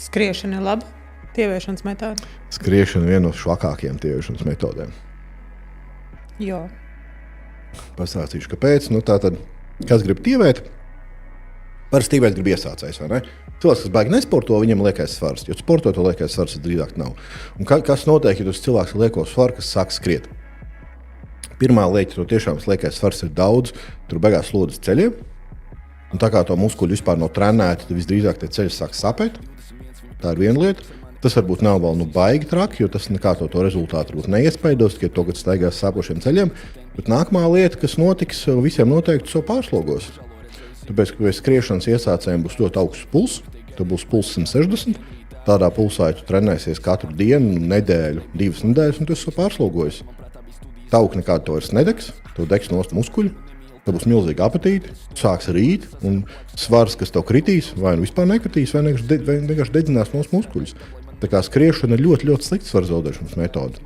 Skriešana ir laba tieviešanas metode? Skriešana ir viena no švakākajām tieviešanas metodēm. Jo. Pastāstīšu, kāpēc. Tātad, kas grib tievēt? Parasti tievēt grib iesācējs, vai ne? Cilvēks, kas baigi nesporto, viņam liekais svars, jo sportot to liekais svars drīzāk nav. Un kas notiek, ja tas cilvēks lieko svaru, kas sāk skriet? Pirmā lieta, to tiešām liekais svars ir daudz, tur beigās slodzes ceļiem. Un tā kā to muskuļu vispār nav trenēti, tad visdrīzāk tie ceļi sāk sapēt. Tā ir viena lieta. Tas varbūt nav vēl baigi traki, jo tas nekā to rezultātu varbūt neiespaidos, tikai to, kad staigās sāpošiem ceļiem. Bet nākamā lieta, kas notiks, visiem noteikti savu pārslogos. Tāpēc, ka pēc skriešanas iesācējiem būs ļoti augsts pulss, tad būs pulss 160. Tādā pulsā tu trenēsies katru dienu, nedēļu, 2 nedēļas, un tu esi pārslogojis. Tauki nekādu to vairs nedegs, to degs nost muskuļi. Tad būs milzīga apetīte, sāks rīt, un svars, kas tev kritīs, vai nu vispār nekritīs, vai vienkārši dedzinās nos muskuļus. Tā kā skriešana ir ļoti, ļoti slikta svara zaudēšanas metode.